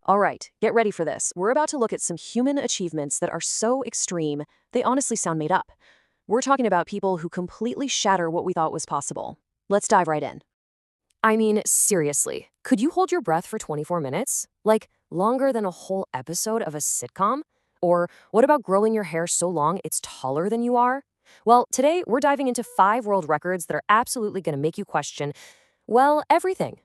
All right, get ready for this. We're about to look at some human achievements that are so extreme, they honestly sound made up. We're talking about people who completely shatter what we thought was possible. Let's dive right in. I mean, seriously, could you hold your breath for 24 minutes? Like, longer than a whole episode of a sitcom? Or what about growing your hair so long it's taller than you are? Well, today we're diving into 5 world records that are absolutely going to make you question, well, everything.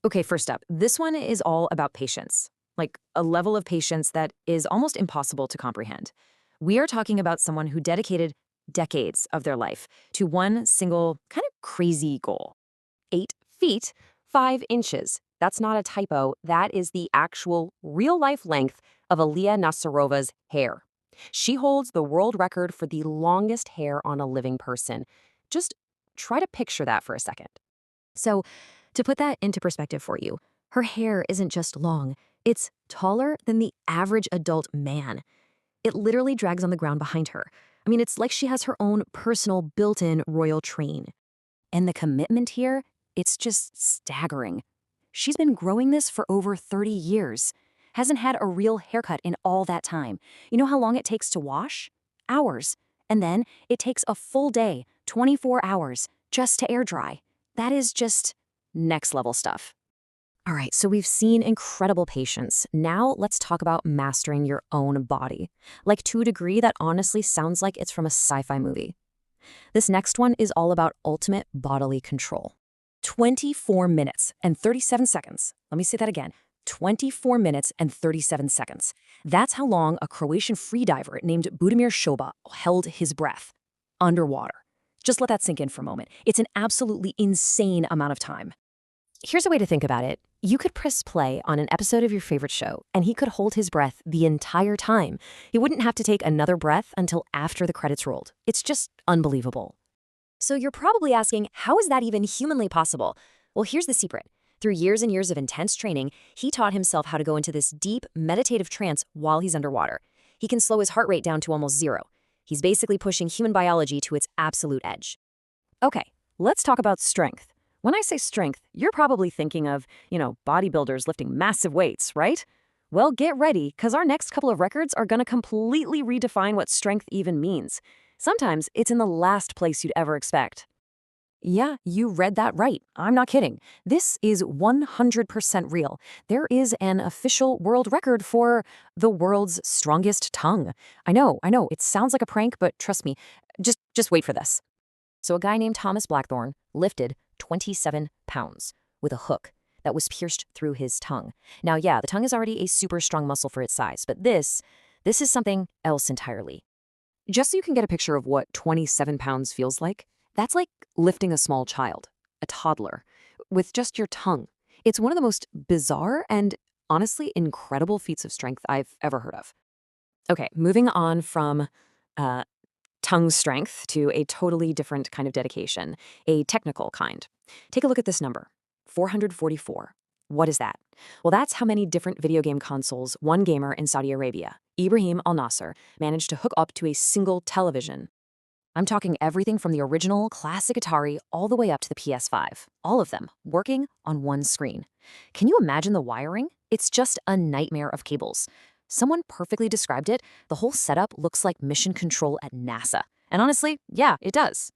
Okay, first up, this one is all about patience, like a level of patience that is almost impossible to comprehend. We are talking about someone who dedicated decades of their life to one single kind of crazy goal. 8 feet, 5 inches. That's not a typo. That is the actual real-life length of Aliyah Nasarova's hair. She holds the world record for the longest hair on a living person. Just try to picture that for a second. So, to put that into perspective for you, her hair isn't just long, it's taller than the average adult man. It literally drags on the ground behind her. I mean, it's like she has her own personal built-in royal train. And the commitment here, it's just staggering. She's been growing this for over 30 years. Hasn't had a real haircut in all that time. You know how long it takes to wash? Hours. And then it takes a full day, 24 hours, just to air dry. That is just next level stuff. All right, so we've seen incredible patience. Now let's talk about mastering your own body. Like to a degree that honestly sounds like it's from a sci-fi movie. This next one is all about ultimate bodily control. 24 minutes and 37 seconds. Let me say that again. 24 minutes and 37 seconds. That's how long a Croatian freediver named Budimir Shoba held his breath underwater. Just let that sink in for a moment. It's an absolutely insane amount of time. Here's a way to think about it. You could press play on an episode of your favorite show, and he could hold his breath the entire time. He wouldn't have to take another breath until after the credits rolled. It's just unbelievable. So you're probably asking, how is that even humanly possible? Well, here's the secret. Through years and years of intense training, he taught himself how to go into this deep, meditative trance while he's underwater. He can slow his heart rate down to almost zero. He's basically pushing human biology to its absolute edge. Okay, let's talk about strength. When I say strength, you're probably thinking of, bodybuilders lifting massive weights, right? Well, get ready, because our next couple of records are going to completely redefine what strength even means. Sometimes it's in the last place you'd ever expect. Yeah, you read that right. I'm not kidding. This is 100% real. There is an official world record for the world's strongest tongue. I know, it sounds like a prank, but trust me, just wait for this. So a guy named Thomas Blackthorne lifted 27 pounds with a hook that was pierced through his tongue. Now, yeah, the tongue is already a super strong muscle for its size, but this is something else entirely. Just so you can get a picture of what 27 pounds feels like, that's like lifting a small child, a toddler, with just your tongue. It's one of the most bizarre and honestly incredible feats of strength I've ever heard of. Okay, moving on from tongue strength to a totally different kind of dedication, a technical kind. Take a look at this number, 444. What is that? Well, that's how many different video game consoles one gamer in Saudi Arabia, Ibrahim Al-Nasser, managed to hook up to a single television. I'm talking everything from the original classic Atari all the way up to the PS5, all of them working on one screen. Can you imagine the wiring? It's just a nightmare of cables. Someone perfectly described it. The whole setup looks like mission control at NASA. And honestly, yeah, it does.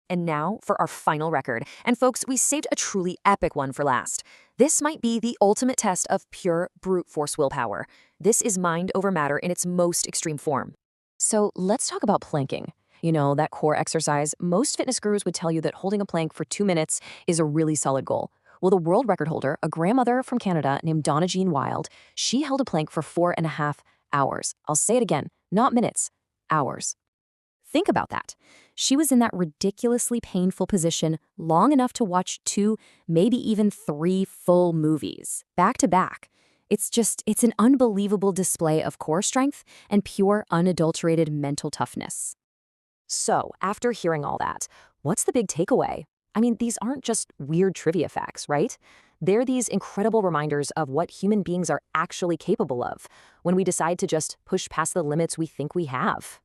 And now for our final record. And folks, we saved a truly epic one for last. This might be the ultimate test of pure brute force willpower. This is mind over matter in its most extreme form. So let's talk about planking. You know, that core exercise. Most fitness gurus would tell you that holding a plank for 2 minutes is a really solid goal. Well, the world record holder, a grandmother from Canada named Donna Jean Wild, she held a plank for 4.5 hours. I'll say it again, not minutes, hours. Think about that. She was in that ridiculously painful position long enough to watch 2, maybe even 3 full movies, back to back. It's an unbelievable display of core strength and pure, unadulterated mental toughness. So, after hearing all that, what's the big takeaway? I mean, these aren't just weird trivia facts, right? They're these incredible reminders of what human beings are actually capable of when we decide to just push past the limits we think we have.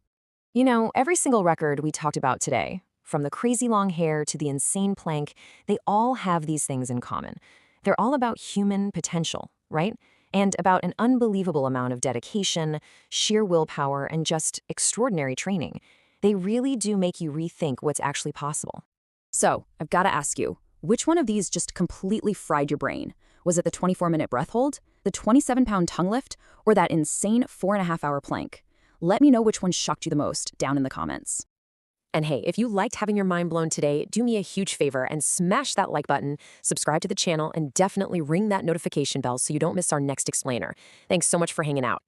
You know, every single record we talked about today, from the crazy long hair to the insane plank, they all have these things in common. They're all about human potential, right? and about an unbelievable amount of dedication, sheer willpower, and just extraordinary training. They really do make you rethink what's actually possible. So, I've got to ask you, which one of these just completely fried your brain? Was it the 24-minute breath hold, the 27-pound tongue lift, or that insane 4.5-hour plank? Let me know which one shocked you the most down in the comments. And hey, if you liked having your mind blown today, do me a huge favor and smash that like button, subscribe to the channel, and definitely ring that notification bell so you don't miss our next explainer. Thanks so much for hanging out.